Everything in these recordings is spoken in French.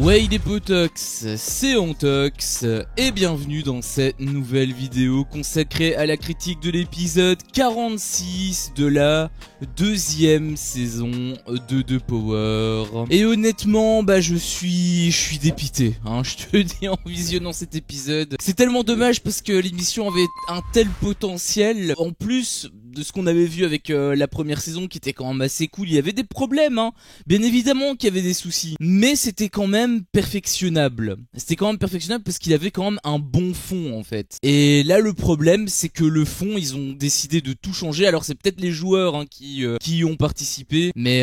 Ouais, les potox, c'est Antox et bienvenue dans cette nouvelle vidéo consacrée à la critique de l'épisode 46 de la deuxième saison de The Power. Et honnêtement, je suis dépité, je te dis en visionnant cet épisode. C'est tellement dommage parce que l'émission avait un tel potentiel. En plus de ce qu'on avait vu avec la première saison qui était quand même assez cool, il y avait des problèmes, bien évidemment qu'il y avait des soucis, mais c'était quand même perfectionnable. C'était quand même perfectionnable parce qu'il avait quand même un bon fond en fait. Et là le problème c'est que le fond ils ont décidé de tout changer. Alors c'est peut-être les joueurs qui y ont participé, mais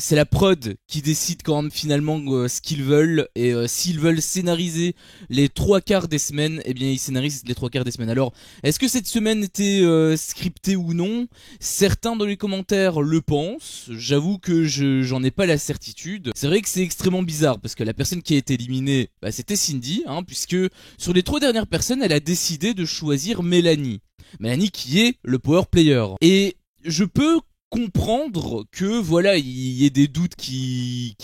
c'est la prod qui décide quand même finalement ce qu'ils veulent. Et s'ils veulent scénariser les 3/4 des semaines, eh bien ils scénarisent les 3/4 des semaines. Alors est-ce que cette semaine était scriptée ou non? Certains dans les commentaires le pensent. J'avoue que j'en ai pas la certitude. C'est vrai que c'est extrêmement bizarre parce que la personne qui a été éliminée, c'était Cindy, puisque sur les 3 dernières personnes, elle a décidé de choisir Mélanie. Mélanie qui est le power player. Et je peux comprendre que voilà il y ait des doutes qui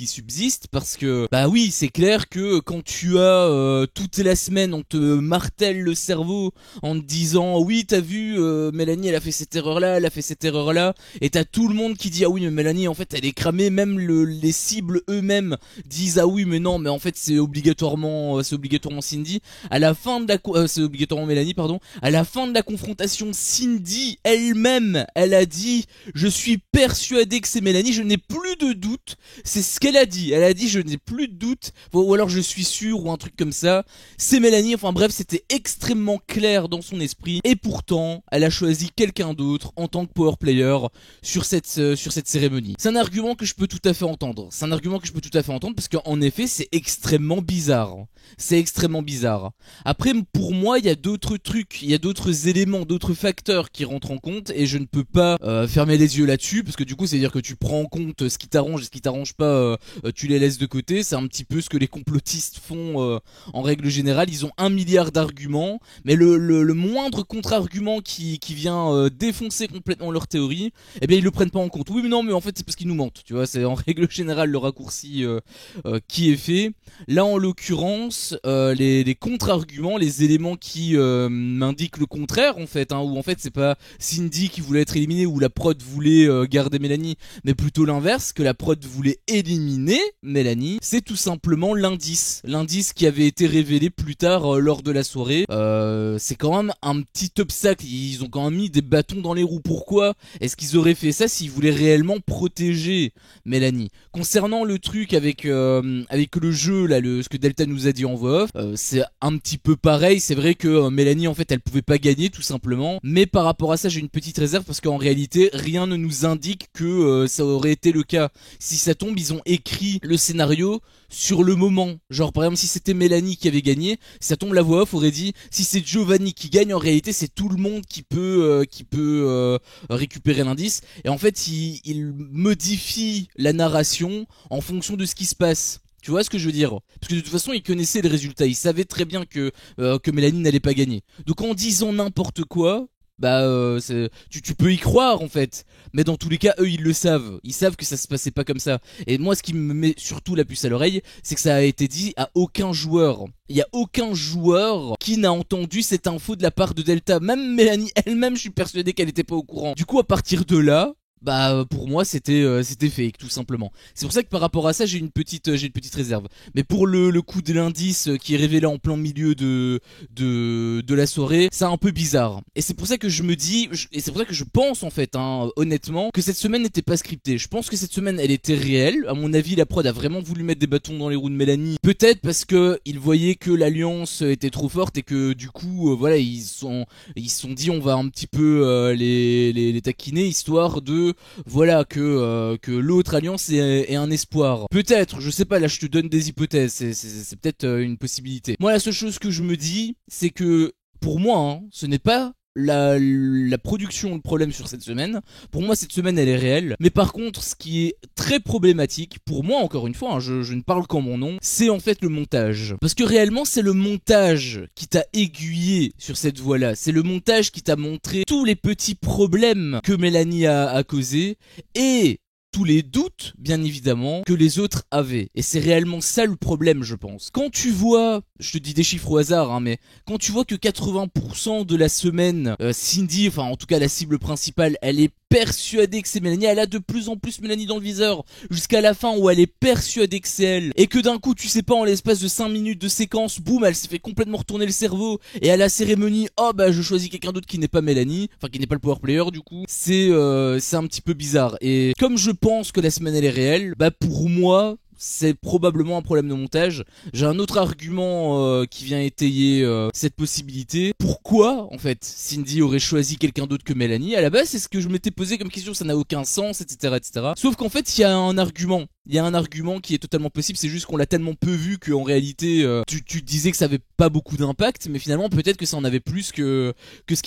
subsistent parce que oui c'est clair que quand tu as toute la semaine on te martèle le cerveau en te disant oui t'as vu Mélanie elle a fait cette erreur là, elle a fait cette erreur là, et t'as tout le monde qui dit ah oui mais Mélanie en fait elle est cramée, même les cibles eux-mêmes disent ah oui mais non mais en fait c'est obligatoirement Cindy. À la fin de la c'est obligatoirement Mélanie pardon. À la fin de la confrontation, Cindy elle-même elle a dit je suis persuadé que c'est Mélanie, je n'ai plus de doute. C'est ce qu'elle a dit. Elle a dit je n'ai plus de doute, ou alors je suis sûr, ou un truc comme ça. C'est Mélanie, enfin bref, c'était extrêmement clair dans son esprit. Et pourtant, elle a choisi quelqu'un d'autre en tant que power player sur cette cérémonie. C'est un argument que je peux tout à fait entendre. Parce qu'en effet, c'est extrêmement bizarre. Après, pour moi, il y a d'autres trucs, il y a d'autres éléments, d'autres facteurs qui rentrent en compte, et je ne peux pas fermer les yeux là-dessus, parce que du coup, c'est à dire que tu prends en compte ce qui t'arrange et ce qui t'arrange pas, tu les laisses de côté. C'est un petit peu ce que les complotistes font en règle générale. Ils ont 1 milliard d'arguments, mais le moindre contre-argument qui vient défoncer complètement leur théorie, eh bien ils le prennent pas en compte. Oui mais non mais en fait c'est parce qu'ils nous mentent, tu vois, c'est en règle générale le raccourci qui est fait. Là en l'occurrence les contre-arguments, les éléments qui m'indiquent le contraire en fait, où en fait c'est pas Cindy qui voulait être éliminée ou la prod voulait garder Mélanie, mais plutôt l'inverse, que la prod voulait éliminer Mélanie. C'est tout simplement l'indice qui avait été révélé plus tard lors de la soirée. C'est quand même un petit obstacle, ils ont quand même mis des bâtons dans les roues. Pourquoi est-ce qu'ils auraient fait ça s'ils voulaient réellement protéger Mélanie? Concernant le truc avec le jeu là, ce que Delta nous a dit en voix off, c'est un petit peu pareil. C'est vrai que Mélanie en fait elle pouvait pas gagner tout simplement, mais par rapport à ça j'ai une petite réserve parce qu'en réalité rien ne nous indique que ça aurait été le cas. Si ça tombe, ils ont écrit le scénario sur le moment, genre par exemple si c'était Mélanie qui avait gagné, si ça tombe la voix off aurait dit si c'est Giovanni qui gagne, en réalité c'est tout le monde qui peut récupérer l'indice. Et en fait il modifie la narration en fonction de ce qui se passe. Tu vois ce que je veux dire? Parce que de toute façon, ils connaissaient le résultat. Ils savaient très bien que Mélanie n'allait pas gagner. Donc en disant n'importe quoi, tu peux y croire en fait. Mais dans tous les cas, eux ils le savent. Ils savent que ça se passait pas comme ça. Et moi, ce qui me met surtout la puce à l'oreille, c'est que ça a été dit à aucun joueur. Il y a aucun joueur qui n'a entendu cette info de la part de Delta. Même Mélanie elle-même, je suis persuadé qu'elle était pas au courant. Du coup, à partir de là, pour moi c'était fake tout simplement. C'est pour ça que par rapport à ça j'ai une petite réserve. Mais pour le coup de l'indice qui est révélé en plein milieu de la soirée, c'est un peu bizarre. Et c'est pour ça que je me dis, et c'est pour ça que je pense en fait honnêtement que cette semaine n'était pas scriptée. Je pense que cette semaine elle était réelle. À mon avis la prod a vraiment voulu mettre des bâtons dans les roues de Mélanie. Peut-être parce que ils voyaient que l'alliance était trop forte et que du coup voilà ils se sont dit on va un petit peu les taquiner histoire de voilà que l'autre alliance est un espoir. Peut-être, je sais pas, là je te donne des hypothèses, c'est peut-être une possibilité. Moi la seule chose que je me dis, c'est que pour moi, ce n'est pas la production le problème sur cette semaine. Pour moi cette semaine elle est réelle, mais par contre ce qui est très problématique pour moi, encore une fois je ne parle qu'en mon nom, c'est en fait le montage. Parce que réellement c'est le montage qui t'a aiguillé sur cette voie là, c'est le montage qui t'a montré tous les petits problèmes que Mélanie a causé, et tous les doutes, bien évidemment, que les autres avaient. Et c'est réellement ça le problème, je pense. Quand tu vois, je te dis des chiffres au hasard, hein, mais quand tu vois que 80% de la semaine, Cindy, enfin en tout cas la cible principale, elle est persuadée que c'est Mélanie, elle a de plus en plus Mélanie dans le viseur, jusqu'à la fin où elle est persuadée que c'est elle, et que d'un coup, tu sais pas, en l'espace de 5 minutes de séquence, boum, elle s'est fait complètement retourner le cerveau, et à la cérémonie, oh bah je choisis quelqu'un d'autre qui n'est pas Mélanie, enfin qui n'est pas le power player du coup, c'est un petit peu bizarre. Et comme je pense que la semaine elle est réelle, bah pour moi, c'est probablement un problème de montage. J'ai un autre argument qui vient étayer cette possibilité. Pourquoi, en fait, Cindy aurait choisi quelqu'un d'autre que Mélanie? À la base, c'est ce que je m'étais posé comme question, ça n'a aucun sens, etc., etc. Sauf qu'en fait, il y a un argument. Il y a un argument qui est totalement possible, c'est juste qu'on l'a tellement peu vu qu'en réalité, tu disais que ça avait pas beaucoup d'impact, mais finalement, peut-être que ça en avait plus que ce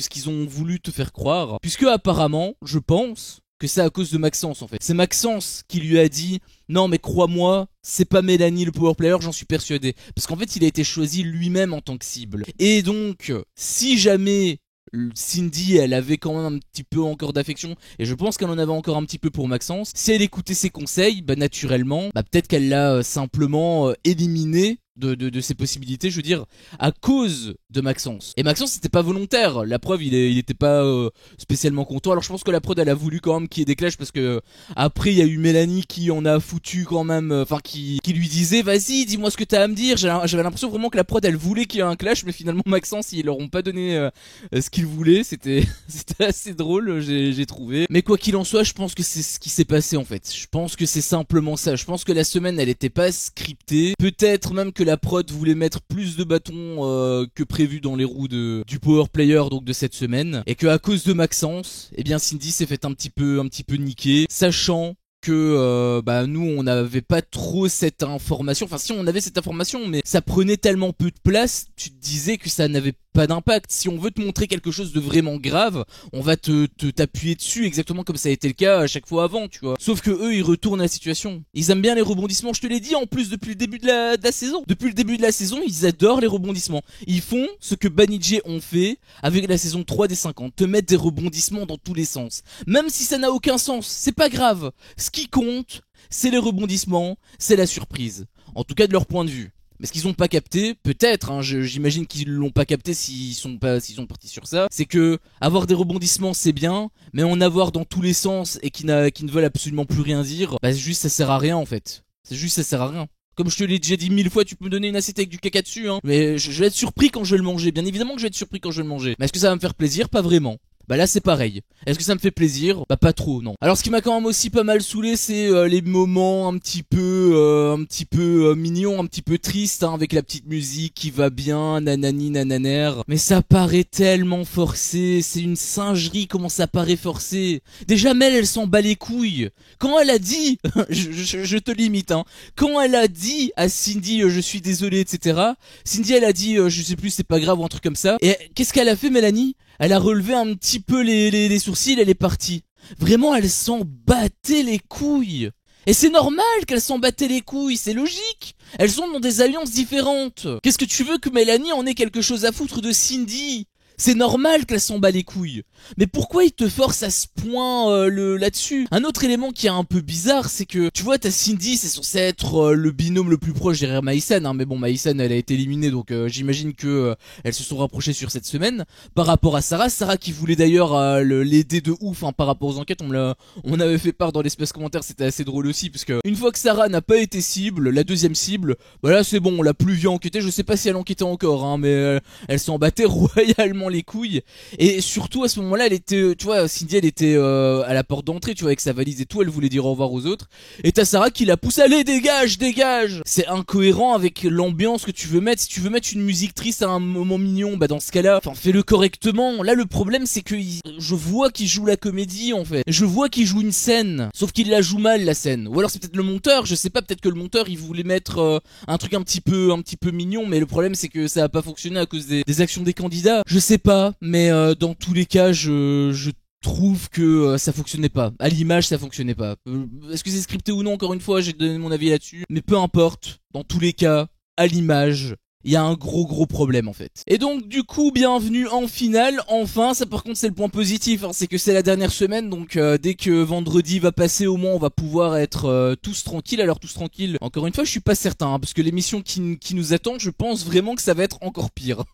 qu'ils ont voulu te faire croire. Puisque apparemment, je pense que c'est à cause de Maxence en fait. C'est Maxence qui lui a dit non mais crois-moi, c'est pas Mélanie le power player, j'en suis persuadé. Parce qu'en fait il a été choisi lui-même en tant que cible. Et donc si jamais Cindy elle avait quand même un petit peu encore d'affection, et je pense qu'elle en avait encore un petit peu pour Maxence, si elle écoutait ses conseils, bah naturellement, bah peut-être qu'elle l'a simplement éliminé de ses possibilités, je veux dire, à cause de Maxence. Et Maxence c'était pas volontaire, la preuve il était pas spécialement content. Alors je pense que la prod elle a voulu quand même qu'il y ait des clashs, parce que après il y a eu Mélanie qui en a foutu quand même, enfin qui lui disait vas-y dis-moi ce que t'as à me dire. J'avais l'impression vraiment que la prod elle voulait qu'il y ait un clash, mais finalement Maxence ils leur ont pas donné ce qu'ils voulaient. C'était assez drôle, j'ai trouvé. Mais quoi qu'il en soit, je pense que c'est ce qui s'est passé en fait. Je pense que c'est simplement ça. Je pense que la semaine elle était pas scriptée, peut-être même que la prod voulait mettre plus de bâtons que prévu dans les roues du power player donc de cette semaine, et que à cause de Maxence, eh bien Cindy s'est fait un petit peu niquer, sachant que bah nous on n'avait pas trop cette information, enfin si on avait cette information mais ça prenait tellement peu de place, tu te disais que ça n'avait pas d'impact. Si on veut te montrer quelque chose de vraiment grave, on va t'appuyer dessus exactement comme ça a été le cas à chaque fois avant, tu vois. Sauf que eux ils retournent la situation. Ils aiment bien les rebondissements, je te l'ai dit en plus depuis le début de la saison. Depuis le début de la saison, ils adorent les rebondissements. Ils font ce que Banijé ont fait avec la saison 3 des 50, te mettre des rebondissements dans tous les sens. Même si ça n'a aucun sens, c'est pas grave. Ce qui compte, c'est les rebondissements, c'est la surprise. En tout cas de leur point de vue. Mais ce qu'ils ont pas capté, peut-être, hein, j'imagine qu'ils l'ont pas capté s'ils sont partis sur ça, c'est que avoir des rebondissements c'est bien, mais en avoir dans tous les sens et qui ne veulent absolument plus rien dire, bah juste ça sert à rien en fait. C'est juste ça sert à rien. Comme je te l'ai déjà dit 1000 fois, tu peux me donner une assiette avec du caca dessus, hein. Mais je vais être surpris quand je vais le manger. Bien évidemment que je vais être surpris quand je vais le manger. Mais est-ce que ça va me faire plaisir? Pas vraiment. Bah là c'est pareil. Est-ce que ça me fait plaisir? Bah pas trop, non. Alors ce qui m'a quand même aussi pas mal saoulé, c'est les moments un petit peu mignons, un petit peu tristes, hein, avec la petite musique qui va bien, nanani nananer. Mais ça paraît tellement forcé, c'est une singerie comment ça paraît forcé. Déjà Mel elle s'en bat les couilles. Quand elle a dit, je te limite, hein. Quand elle a dit à Cindy je suis désolé, etc. Cindy elle a dit je sais plus c'est pas grave ou un truc comme ça. Et qu'est-ce qu'elle a fait Mélanie? Elle a relevé un petit peu les sourcils, elle est partie. Vraiment, elle s'en battait les couilles. Et c'est normal qu'elle s'en battait les couilles, c'est logique. Elles sont dans des alliances différentes. Qu'est-ce que tu veux que Mélanie en ait quelque chose à foutre de Cindy? C'est normal qu'elle s'en bat les couilles. Mais pourquoi il te force à ce point là-dessus? Un autre élément qui est un peu bizarre, c'est que, tu vois, t'as Cindy, c'est censé être le binôme le plus proche derrière Maïsan, hein, mais bon, Maïsan, elle a été éliminée, donc j'imagine que elles se sont rapprochées sur cette semaine. Par rapport à Sarah qui voulait d'ailleurs l'aider de ouf, hein, par rapport aux enquêtes, on avait fait part dans l'espace commentaire, c'était assez drôle aussi, parce que une fois que Sarah n'a pas été cible, la deuxième cible, bah là c'est bon, on l'a plus vu enquêter, je sais pas si elle enquêtait encore, hein, mais elle s'en battait royalement les couilles. Et surtout à ce moment-là elle était, tu vois, Cindy elle était à la porte d'entrée, tu vois, avec sa valise et tout, elle voulait dire au revoir aux autres, et t'as Sarah qui la pousse, allez dégage. C'est incohérent avec l'ambiance que tu veux mettre. Si tu veux mettre une musique triste à un moment mignon, bah dans ce cas-là, enfin fais-le correctement. Là le problème c'est que je vois qu'il joue la comédie en fait, je vois qu'il joue une scène, sauf qu'il la joue mal la scène, ou alors c'est peut-être le monteur, je sais pas, peut-être que le monteur il voulait mettre un truc un petit peu mignon, mais le problème c'est que ça a pas fonctionné à cause des actions des candidats, je sais pas, mais dans tous les cas je trouve que ça fonctionnait pas. À l'image, ça fonctionnait pas. Est-ce que c'est scripté ou non? Encore une fois, j'ai donné mon avis là-dessus. Mais peu importe. Dans tous les cas, à l'image, il y a un gros problème en fait. Et donc du coup bienvenue en finale, enfin ça par contre c'est le point positif, hein, c'est que c'est la dernière semaine donc dès que vendredi va passer au moins on va pouvoir être tous tranquilles. Alors tous tranquilles, encore une fois je suis pas certain hein, parce que l'émission qui nous attend je pense vraiment que ça va être encore pire.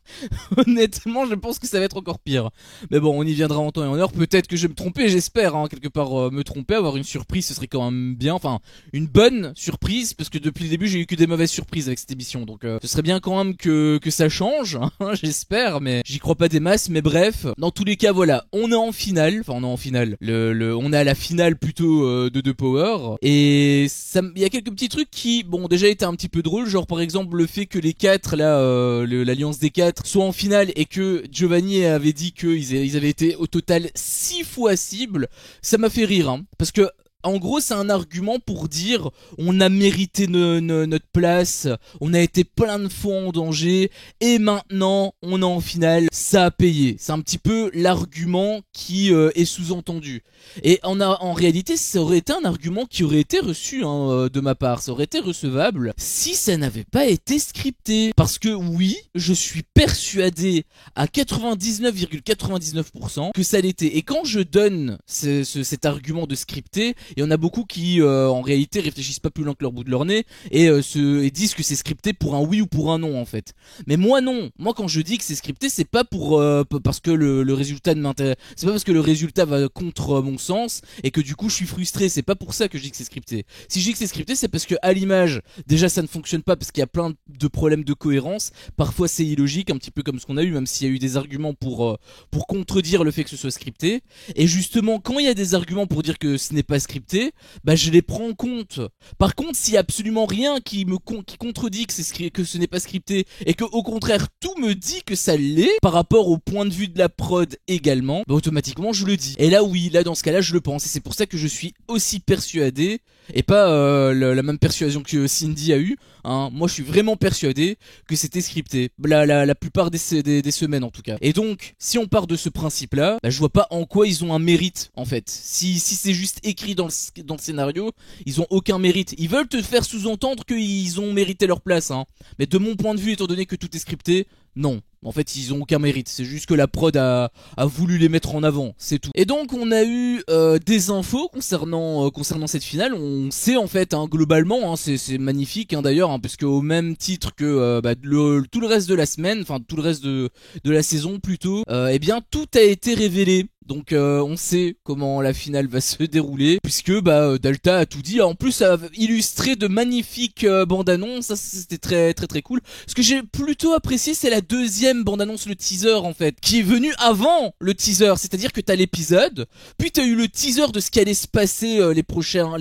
Honnêtement je pense que ça va être encore pire. Mais bon on y viendra en temps et en heure, peut-être que je vais me tromper, j'espère hein, quelque part me tromper, avoir une surprise ce serait quand même bien, enfin une bonne surprise parce que depuis le début j'ai eu que des mauvaises surprises avec cette émission donc ce serait bien quand même que ça change, hein, j'espère, mais j'y crois pas des masses, mais bref, dans tous les cas voilà, on est en finale, enfin on est en finale, on est à la finale plutôt de The Power, et il y a quelques petits trucs qui, bon déjà étaient un petit peu drôles, genre par exemple le fait que les quatre, là, l'alliance des quatre, soient en finale et que Giovanni avait dit qu'ils avaient été au total 6 fois cible, ça m'a fait rire, hein, parce que en gros, c'est un argument pour dire on a mérité notre place, on a été plein de fois en danger, et maintenant on est en finale, ça a payé. C'est un petit peu l'argument qui est sous-entendu. Et en réalité, ça aurait été un argument qui aurait été reçu hein, de ma part, ça aurait été recevable si ça n'avait pas été scripté. Parce que oui, je suis persuadé à 99,99% que ça l'était. Et quand je donne cet argument de scripté, il y en a beaucoup qui en réalité réfléchissent pas plus loin que leur bout de leur nez et disent que c'est scripté pour un oui ou pour un non en fait. Mais moi non, moi quand je dis que c'est scripté c'est pas pour parce que le résultat ne m'intéresse, c'est pas parce que le résultat va contre mon sens et que du coup je suis frustré, c'est pas pour ça que je dis que c'est scripté. Si je dis que c'est scripté c'est parce que à l'image déjà ça ne fonctionne pas parce qu'il y a plein de problèmes de cohérence, parfois c'est illogique un petit peu comme ce qu'on a eu, même s'il y a eu des arguments pour contredire le fait que ce soit scripté. Et justement quand il y a des arguments pour dire que ce n'est pas scripté, bah je les prends en compte. Par contre, s'il y a absolument rien qui contredit que ce n'est pas scripté et que au contraire tout me dit que ça l'est par rapport au point de vue de la prod également, bah automatiquement je le dis. Et là oui, là dans ce cas-là je le pense et c'est pour ça que je suis aussi persuadé et pas la même persuasion que Cindy a eu. Hein. Moi je suis vraiment persuadé que c'était scripté. La plupart des semaines en tout cas. Et donc si on part de ce principe-là, bah, je vois pas en quoi ils ont un mérite en fait. Si c'est juste écrit dans le scénario, ils ont aucun mérite. Ils veulent te faire sous-entendre qu'ils ont mérité leur place, hein. Mais de mon point de vue, étant donné que tout est scripté, non. En fait, ils ont aucun mérite. C'est juste que la prod a voulu les mettre en avant, c'est tout. Et donc, on a eu des infos concernant cette finale. On sait en fait, hein, globalement, hein, c'est magnifique hein, d'ailleurs, hein, parce qu'au même titre que tout le reste de la semaine, enfin tout le reste de la saison plutôt, eh bien tout a été révélé. Donc on sait comment la finale va se dérouler puisque Dalta a tout dit. En plus ça a illustré de magnifiques bandes annonces, ça c'était très cool. Ce que j'ai plutôt apprécié c'est la deuxième bande annonce, le teaser en fait, qui est venu avant le teaser, c'est-à-dire que t'as l'épisode, puis t'as eu le teaser de ce qui allait se passer les prochains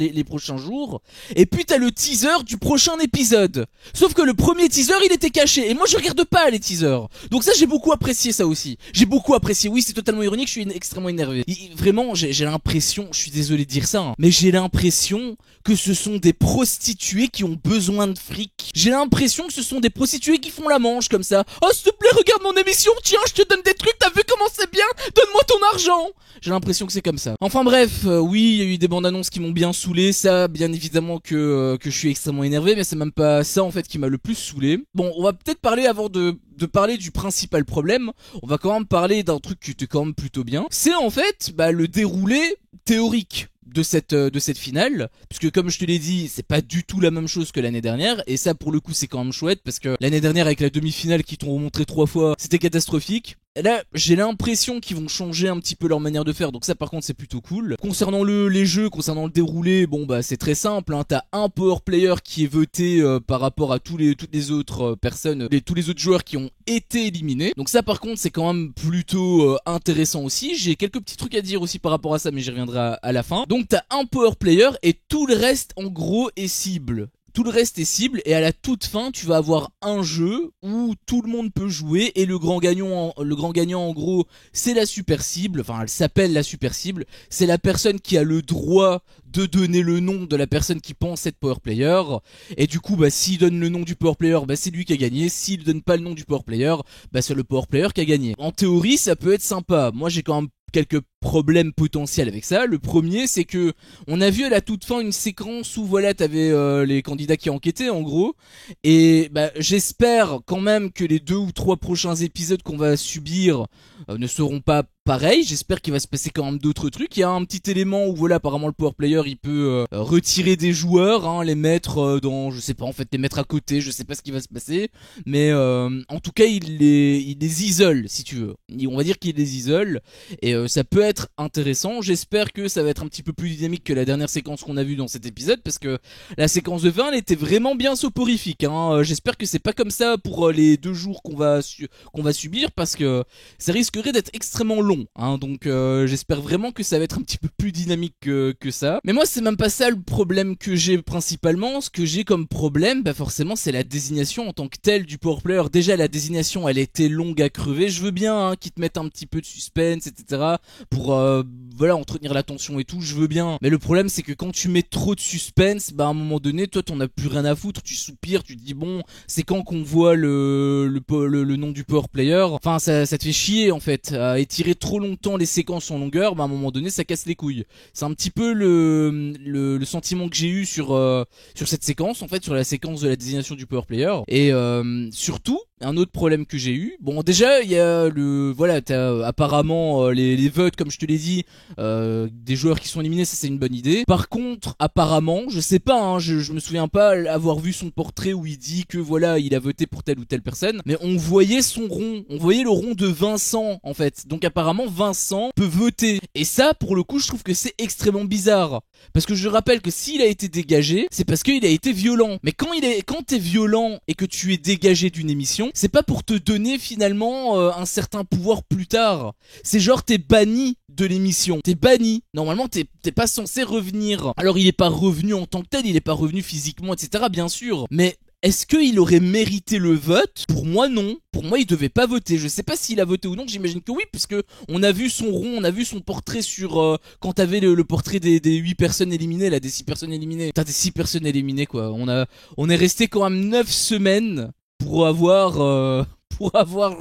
jours, et puis t'as le teaser du prochain épisode. Sauf que le premier teaser il était caché, et moi je regarde pas les teasers. Donc ça j'ai beaucoup apprécié ça aussi. J'ai beaucoup apprécié, oui c'est totalement ironique, je suis extrêmement énervé. Vraiment, j'ai l'impression, je suis désolé de dire ça, hein, mais j'ai l'impression que ce sont des prostituées qui ont besoin de fric. J'ai l'impression que ce sont des prostituées qui font la manche comme ça. Oh s'il te plaît, regarde mon émission, tiens, je te donne des trucs, t'as vu comment c'est bien? Donne-moi ton argent. J'ai l'impression que c'est comme ça. Enfin bref, oui, il y a eu des bandes annonces qui m'ont bien saoulé, ça, bien évidemment que je suis extrêmement énervé, mais c'est même pas ça en fait qui m'a le plus saoulé. Bon, on va peut-être parler avant de parler du principal problème, on va quand même parler d'un truc qui était quand même plutôt bien. C'est en fait le déroulé théorique de cette finale, puisque comme je te l'ai dit, c'est pas du tout la même chose que l'année dernière, et ça pour le coup c'est quand même chouette, parce que l'année dernière avec la demi-finale qui t'ont remontré 3 fois, c'était catastrophique. Là, j'ai l'impression qu'ils vont changer un petit peu leur manière de faire, donc ça par contre c'est plutôt cool. Concernant les jeux, concernant le déroulé, bon c'est très simple, hein. T'as un power player qui est voté par rapport à toutes les autres personnes, tous les autres joueurs qui ont été éliminés. Donc ça par contre c'est quand même plutôt intéressant aussi. J'ai quelques petits trucs à dire aussi par rapport à ça, mais j'y reviendrai à la fin. Donc t'as un power player et tout le reste en gros est cible. Tout le reste est cible et à la toute fin tu vas avoir un jeu où tout le monde peut jouer et le grand gagnant en gros c'est la super cible, enfin elle s'appelle la super cible, c'est la personne qui a le droit de donner le nom de la personne qui pense être power player, et du coup s'il donne le nom du power player c'est lui qui a gagné, s'il donne pas le nom du power player c'est le power player qui a gagné. En théorie ça peut être sympa, moi j'ai quand même quelques problèmes potentiels avec ça. Le premier, c'est que on a vu à la toute fin une séquence où voilà, t'avais les candidats qui enquêtaient en gros, et bah, j'espère quand même que les 2 ou 3 prochains épisodes qu'on va subir ne seront pas pareil. J'espère qu'il va se passer quand même d'autres trucs. Il y a un petit élément où voilà, apparemment le power player il peut retirer des joueurs, hein, les mettre dans, je sais pas en fait, les mettre à côté, je sais pas ce qui va se passer, mais en tout cas il les isole si tu veux. On va dire qu'il les isole et ça peut être intéressant. J'espère que ça va être un petit peu plus dynamique que la dernière séquence qu'on a vue dans cet épisode, parce que la séquence de fin elle était vraiment bien soporifique, hein. J'espère que c'est pas comme ça pour les 2 jours qu'on va subir, parce que ça risquerait d'être extrêmement long. Hein, donc j'espère vraiment que ça va être un petit peu plus dynamique que ça. Mais moi c'est même pas ça le problème que j'ai principalement. Ce que j'ai comme problème, bah forcément c'est la désignation en tant que telle du power player. Déjà la désignation elle était longue à crever. Je veux bien hein, qu'ils te mettent un petit peu de suspense etc. pour voilà entretenir la tension et tout, je veux bien. Mais le problème c'est que quand tu mets trop de suspense, bah à un moment donné toi t'en as plus rien à foutre, tu soupires, tu te dis bon c'est quand qu'on voit le nom du power player. Enfin ça te fait chier en fait à étirer trop longtemps les séquences en longueur, bah à un moment donné ça casse les couilles. C'est un petit peu le sentiment que j'ai eu sur cette séquence en fait, sur la séquence de la désignation du power player. Et surtout un autre problème que j'ai eu, bon déjà il y a voilà t'as apparemment les votes comme je te l'ai dit, des joueurs qui sont éliminés, ça c'est une bonne idée. Par contre apparemment je sais pas hein, je me souviens pas avoir vu son portrait où il dit que voilà il a voté pour telle ou telle personne, mais on voyait son rond, on voyait le rond de Vincent en fait, donc apparemment Vincent peut voter, et ça pour le coup je trouve que c'est extrêmement bizarre, parce que je rappelle que s'il a été dégagé c'est parce qu'il a été violent, mais quand t'es violent et que tu es dégagé d'une émission, c'est pas pour te donner finalement un certain pouvoir plus tard, c'est genre t'es banni de l'émission, t'es banni, normalement t'es pas censé revenir. Alors il est pas revenu en tant que tel, il est pas revenu physiquement etc bien sûr, mais est-ce qu'il aurait mérité le vote? Pour moi non. Pour moi il devait pas voter. Je sais pas s'il a voté ou non, j'imagine que oui, puisque on a vu son rond, on a vu son portrait sur quand t'avais le portrait des 8 personnes éliminées, là, des 6 personnes éliminées. T'as des 6 personnes éliminées quoi. On est resté quand même 9 semaines pour avoir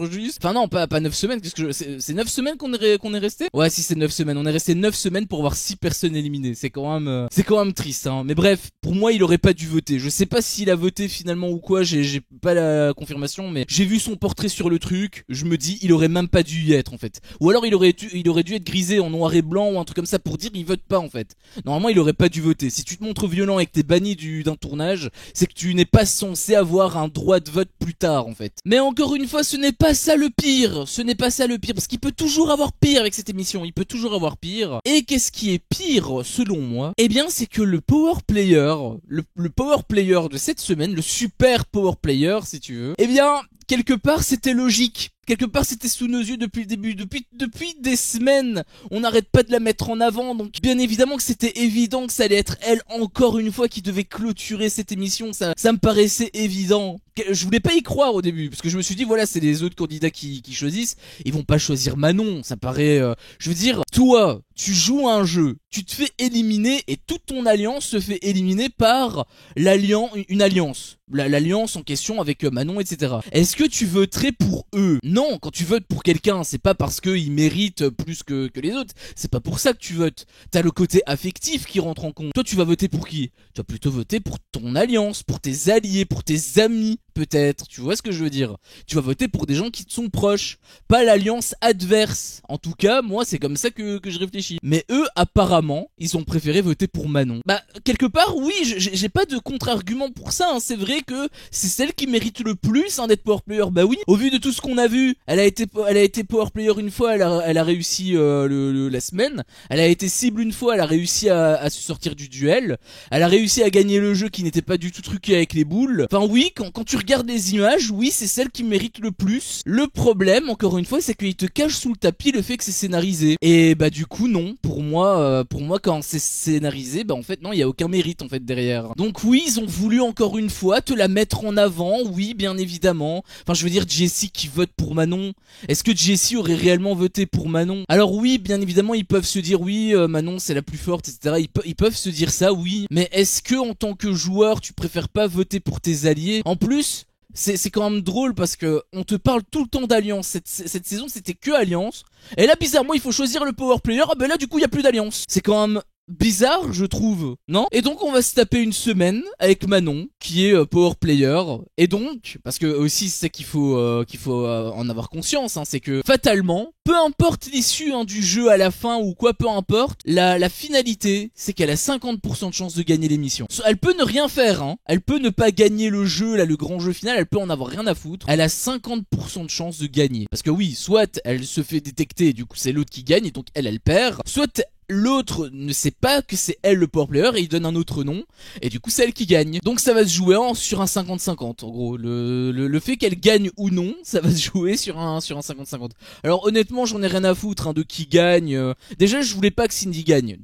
juste, enfin non pas 9 semaines, qu'est-ce que c'est 9 semaines qu'on est resté. Ouais si c'est 9 semaines, on est resté 9 semaines pour avoir 6 personnes éliminées. C'est quand même triste hein. Mais bref, pour moi il aurait pas dû voter. Je sais pas s'il a voté finalement ou quoi, j'ai pas la confirmation, mais j'ai vu son portrait sur le truc, je me dis il aurait même pas dû y être en fait. Ou alors il aurait dû être grisé en noir et blanc ou un truc comme ça pour dire il vote pas en fait. Normalement il aurait pas dû voter. Si tu te montres violent et que t'es banni d'un tournage, c'est que tu n'es pas censé avoir un droit de vote plus tard en fait. Mais encore une fois, ce n'est pas ça le pire, parce qu'il peut toujours avoir pire avec cette émission, il peut toujours avoir pire. Et qu'est-ce qui est pire selon moi? Eh bien c'est que le power player, le power player de cette semaine, le super power player si tu veux, eh bien quelque part c'était logique. Quelque part c'était sous nos yeux depuis le début, depuis des semaines, on n'arrête pas de la mettre en avant, donc bien évidemment que c'était évident que ça allait être elle encore une fois qui devait clôturer cette émission, ça me paraissait évident. Je voulais pas y croire au début, parce que je me suis dit voilà c'est les autres candidats qui choisissent, ils vont pas choisir Manon, ça paraît, je veux dire, toi, tu joues à un jeu, tu te fais éliminer et toute ton alliance se fait éliminer par une alliance. L'alliance en question avec Manon, etc. Est-ce que tu voterais pour eux? Non, quand tu votes pour quelqu'un, c'est pas parce qu'il mérite plus que les autres. C'est pas pour ça que tu votes. T'as le côté affectif qui rentre en compte. Toi, tu vas voter pour qui? Tu vas plutôt voter pour ton alliance, pour tes alliés, pour tes amis, peut-être. Tu vois ce que je veux dire? Tu vas voter pour des gens qui te sont proches, pas l'alliance adverse. En tout cas, moi, c'est comme ça que je réfléchis. Mais eux, apparemment, ils ont préféré voter pour Manon. Bah, quelque part, oui, j'ai pas de contre-argument pour ça, hein. C'est vrai que c'est celle qui mérite le plus hein, d'être power player. Bah oui, au vu de tout ce qu'on a vu, elle a été power player une fois, elle a réussi la semaine. Elle a été cible une fois, elle a réussi à se sortir du duel. Elle a réussi à gagner le jeu qui n'était pas du tout truqué avec les boules. Enfin oui, quand tu regardes les images, oui, c'est celle qui mérite le plus. Le problème, encore une fois, c'est qu'il te cache sous le tapis le fait que c'est scénarisé. Et bah du coup non, pour moi quand c'est scénarisé, bah en fait non, il y a aucun mérite en fait derrière. Donc oui, ils ont voulu encore une fois te la mettre en avant, oui, bien évidemment. Enfin, je veux dire, Jessie qui vote pour Manon. Est-ce que Jessie aurait réellement voté pour Manon? Alors oui, bien évidemment, ils peuvent se dire oui, Manon c'est la plus forte, etc. Ils peuvent se dire ça, oui. Mais est-ce que en tant que joueur, tu préfères pas voter pour tes alliés? En plus, c'est quand même drôle parce que on te parle tout le temps d'alliance. Cette saison c'était que alliance. Et là bizarrement il faut choisir le power player. Ah ben là du coup il y a plus d'alliance. C'est quand même bizarre je trouve, non? Et donc on va se taper une semaine avec Manon qui est power player. Et donc parce que aussi c'est ça qu'il faut en avoir conscience, hein, c'est que fatalement peu importe l'issue du jeu à la fin ou quoi, peu importe, la finalité c'est qu'elle a 50% de chance de gagner l'émission. Elle peut ne rien faire, hein, elle peut ne pas gagner le jeu là, le grand jeu final, elle peut en avoir rien à foutre. Elle a 50% de chance de gagner parce que oui, soit elle se fait détecter et du coup c'est l'autre qui gagne et donc elle perd, soit l'autre ne sait pas que c'est elle le power player et il donne un autre nom et du coup c'est elle qui gagne. Donc ça va se jouer sur un 50-50 en gros. Le fait qu'elle gagne ou non, ça va se jouer sur un 50-50. Alors honnêtement j'en ai rien à foutre de qui gagne. Déjà je voulais pas que Cindy gagne.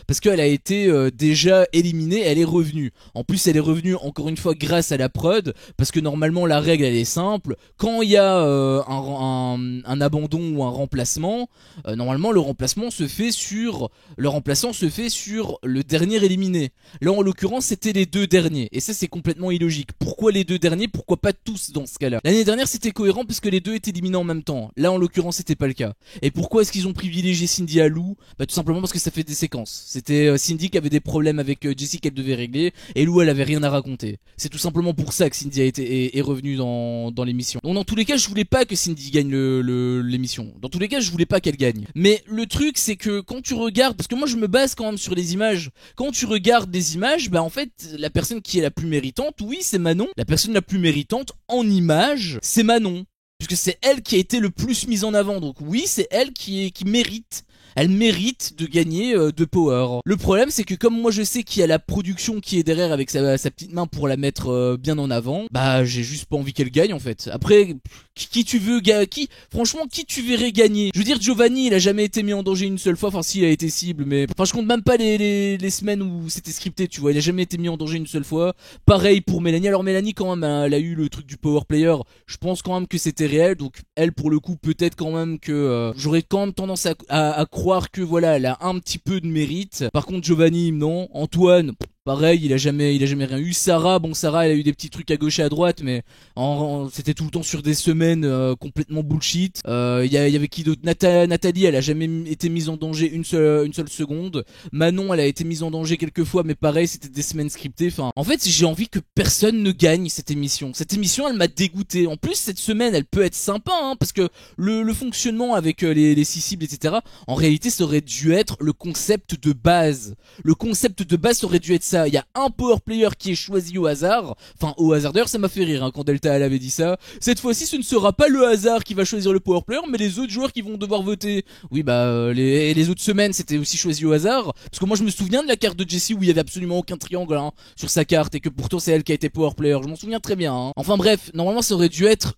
Parce qu'elle a été déjà éliminée, elle est revenue. En plus elle est revenue encore une fois grâce à la prod parce que normalement la règle elle est simple. Quand il y a un abandon ou un remplacement, normalement le remplacement se fait sur le dernier éliminé. Là en l'occurrence c'était les deux derniers et ça c'est complètement illogique. Pourquoi les deux derniers? Pourquoi pas tous dans ce cas-là? L'année dernière c'était cohérent parce que les deux étaient éliminés en même temps. Là en l'occurrence c'était pas le cas. Et pourquoi est-ce qu'ils ont privilégié Cindy à Lou? Bah tout simplement parce que ça fait des séquences. C'était Cindy qui avait des problèmes avec Jessie qu'elle devait régler et Lou elle avait rien à raconter. C'est tout simplement pour ça que Cindy est revenue dans l'émission. Donc dans tous les cas je voulais pas que Cindy gagne l'émission. Dans tous les cas je voulais pas qu'elle gagne. Mais le truc c'est que quand tu regardes, parce que moi je me base quand même sur les images, quand tu regardes des images, bah en fait la personne qui est la plus méritante, oui c'est Manon, la personne la plus méritante en images c'est Manon, puisque c'est elle qui a été le plus mise en avant, donc oui c'est elle qui mérite. Elle mérite de gagner de power. Le problème c'est que comme moi je sais qu'il y a la production qui est derrière avec sa petite main pour la mettre bien en avant, bah j'ai juste pas envie qu'elle gagne en fait. Après qui tu veux franchement qui tu verrais gagner? Je veux dire Giovanni il a jamais été mis en danger une seule fois, enfin si il a été cible mais enfin je compte même pas les semaines où c'était scripté tu vois, il a jamais été mis en danger une seule fois. Pareil pour Mélanie, alors Mélanie quand même elle a eu le truc du power player, je pense quand même que c'était réel donc elle pour le coup peut-être quand même que j'aurais quand même tendance à croire que voilà elle a un petit peu de mérite. Par contre Giovanni non, Antoine pareil, il a jamais rien eu. Sarah, Sarah, elle a eu des petits trucs à gauche et à droite, mais c'était tout le temps sur des semaines complètement bullshit. Il y avait qui d'autre? Nathalie, elle a jamais été mise en danger une seule seconde. Manon, elle a été mise en danger quelques fois, mais pareil, c'était des semaines scriptées. Enfin, en fait, j'ai envie que personne ne gagne cette émission. Cette émission, elle m'a dégoûté. En plus, cette semaine, elle peut être sympa, parce que le fonctionnement avec les 6 cibles, etc. En réalité, ça aurait dû être le concept de base. Le concept de base aurait dû être ça. Il y a un power player qui est choisi au hasard. Enfin au hasard, d'ailleurs ça m'a fait rire quand Delta elle avait dit ça. Cette fois-ci ce ne sera pas le hasard qui va choisir le power player mais les autres joueurs qui vont devoir voter. Oui les autres semaines c'était aussi choisi au hasard. Parce que moi je me souviens de la carte de Jessie où il y avait absolument aucun triangle sur sa carte et que pourtant c'est elle qui a été power player. Je m'en souviens très bien. Enfin bref, normalement ça aurait dû être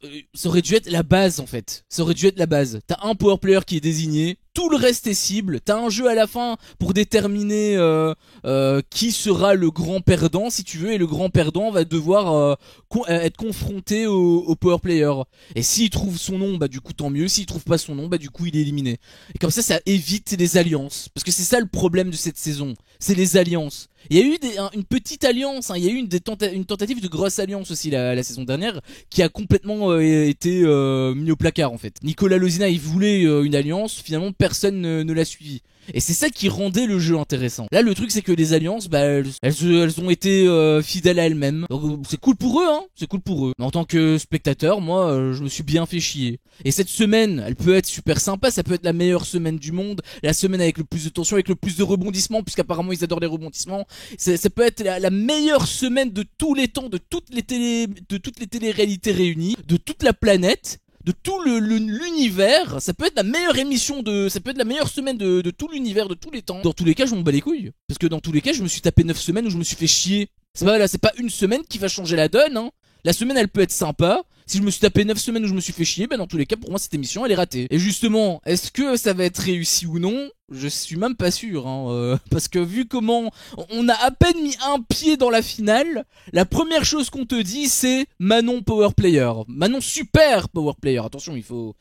la base en fait. Ça aurait dû être la base. T'as un power player qui est désigné. Tout le reste est cible. T'as un jeu à la fin pour déterminer qui sera le grand perdant si tu veux, et le grand perdant va devoir être confronté au power player. Et s'il trouve son nom, bah du coup tant mieux. S'il trouve pas son nom, bah du coup il est éliminé. Et comme ça évite les alliances. Parce que c'est ça le problème de cette saison, c'est les alliances. Il y a eu une petite alliance, il y a eu une tentative de grosse alliance aussi la saison dernière qui a complètement été mis au placard en fait. Nicolas Lozina il voulait une alliance, finalement personne ne l'a suivi. Et c'est ça qui rendait le jeu intéressant. Là le truc c'est que les alliances elles ont été fidèles à elles-mêmes. Donc c'est cool pour eux c'est cool pour eux. Mais en tant que spectateur, moi je me suis bien fait chier. Et cette semaine, elle peut être super sympa, ça peut être la meilleure semaine du monde, la semaine avec le plus de tension, avec le plus de rebondissements puisqu'apparemment ils adorent les rebondissements. Ça peut être la meilleure semaine de tous les temps, de toutes les télé-réalités réunies, de toute la planète, de tout l'univers. Ça peut être la meilleure ça peut être la meilleure semaine de tout l'univers, de tous les temps. Dans tous les cas, je m'en bats les couilles. Parce que dans tous les cas, je me suis tapé 9 semaines où je me suis fait chier. C'est pas une semaine qui va changer la donne, La semaine, elle peut être sympa. Si je me suis tapé 9 semaines où je me suis fait chier, dans tous les cas, pour moi, cette émission, elle est ratée. Et justement, est-ce que ça va être réussi ou non? Je suis même pas sûr, hein, parce que vu comment on a à peine mis un pied dans la finale, la première chose qu'on te dit c'est Manon Power Player, Manon super Power Player. Attention, il faut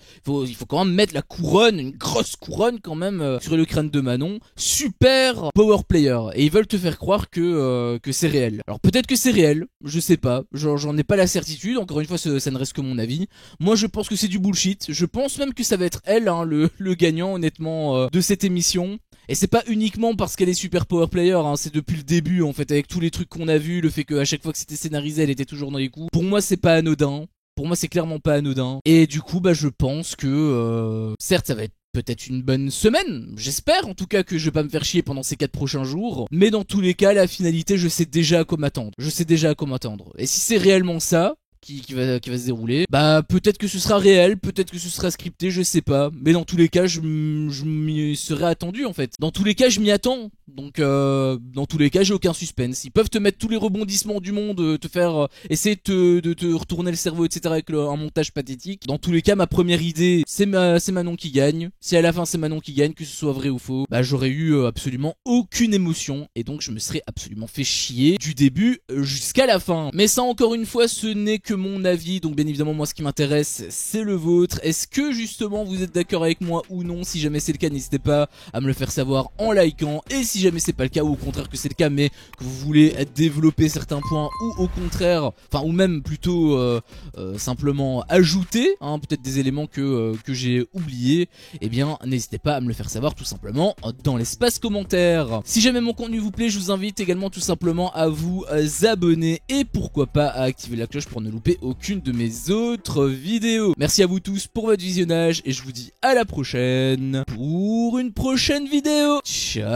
quand même mettre la couronne, une grosse couronne quand même sur le crâne de Manon, super Power Player. Et ils veulent te faire croire que c'est réel. Alors peut-être que c'est réel, je sais pas, j'en ai pas la certitude. Encore une fois, ça ne reste que mon avis. Moi, je pense que c'est du bullshit. Je pense même que ça va être elle, hein, le gagnant, honnêtement, de cette émission. Et c'est pas uniquement parce qu'elle est super power player, hein, c'est depuis le début en fait, avec tous les trucs qu'on a vus, le fait qu'à chaque fois que c'était scénarisé, elle était toujours dans les coups. Pour moi, c'est pas anodin. Pour moi, c'est clairement pas anodin. Et du coup, bah, je pense que, certes, ça va être peut-être une bonne semaine, j'espère en tout cas que je vais pas me faire chier pendant ces 4 prochains jours. Mais dans tous les cas, la finalité, je sais déjà à quoi m'attendre. Je sais déjà à quoi m'attendre. Et si c'est réellement ça qui va se dérouler, bah peut-être que ce sera réel, peut-être que ce sera scripté, je sais pas. Mais dans tous les cas, je m'y serais attendu en fait. Dans tous les cas, je m'y attends. Donc dans tous les cas, j'ai aucun suspense. Ils peuvent te mettre tous les rebondissements du monde, te faire essayer de te retourner le cerveau, etc. avec un montage pathétique. Dans tous les cas, ma première idée, c'est Manon qui gagne. Si à la fin c'est Manon qui gagne, que ce soit vrai ou faux, bah j'aurais eu absolument aucune émotion et donc je me serais absolument fait chier du début jusqu'à la fin. Mais ça, encore une fois, ce n'est que mon avis, donc bien évidemment moi ce qui m'intéresse c'est le vôtre. Est-ce que justement vous êtes d'accord avec moi ou non? Si jamais c'est le cas, n'hésitez pas à me le faire savoir en likant, et si jamais c'est pas le cas, ou au contraire que c'est le cas mais que vous voulez développer certains points, ou au contraire, enfin ou même plutôt simplement ajouter hein, peut-être des éléments que j'ai oubliés, eh bien n'hésitez pas à me le faire savoir tout simplement dans l'espace commentaire. Si jamais mon contenu vous plaît, je vous invite également tout simplement à vous abonner et pourquoi pas à activer la cloche pour ne louper aucune de mes autres vidéos. Merci à vous tous pour votre visionnage et je vous dis à la prochaine pour une prochaine vidéo. Ciao.